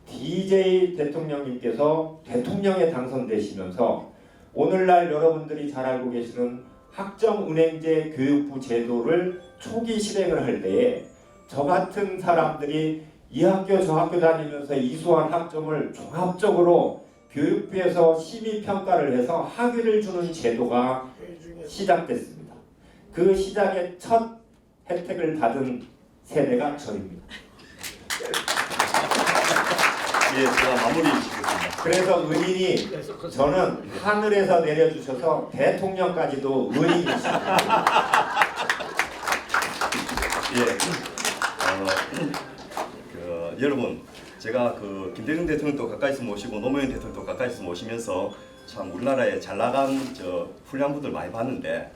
S3: DJ 대통령님께서 대통령에 당선되시면서 오늘날 여러분들이 잘 알고 계시는 학점은행제 교육부 제도를 초기 실행을 할 때에 저 같은 사람들이 이 학교 저 학교 다니면서 이수한 학점을 종합적으로 교육부에서 심의평가를 해서 학위를 주는 제도가 시작됐습니다. 그 시작의 첫 혜택을 받은 세대가 저입니다.
S2: 예, 제가 마무리 짓겠습니다.
S3: 그래서 은인이, 저는 하늘에서 내려주셔서 대통령까지도 은인이십니다.
S2: 예, 여러분, 제가 그 김대중 대통령도 가까이서 모시고 노무현 대통령도 가까이서 모시면서 참 우리나라에 잘 나간 훌륭한 분들 많이 봤는데,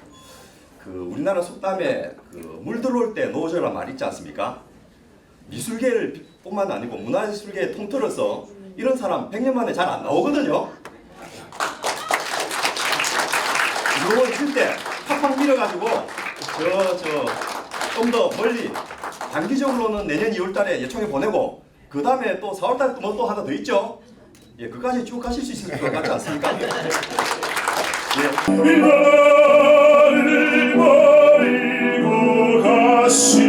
S2: 그 우리나라 속담에 그 물 들어올 때 노조란 말 있지 않습니까? 미술계를 뿐만 아니고 문화예술계 통틀어서 이런 사람 100년 만에 잘 안 나오거든요. 이거 있을 때 팍팍 밀어가지고 좀 더 멀리, 단기적으로는 내년 2월달에 예총에 보내고, 그 다음에 또 4월달에 또 하나 더 있죠. 예, 그까지 쭉 가실 수 있을 것 같지 않습니까? 예.
S1: 나를 버리고 가시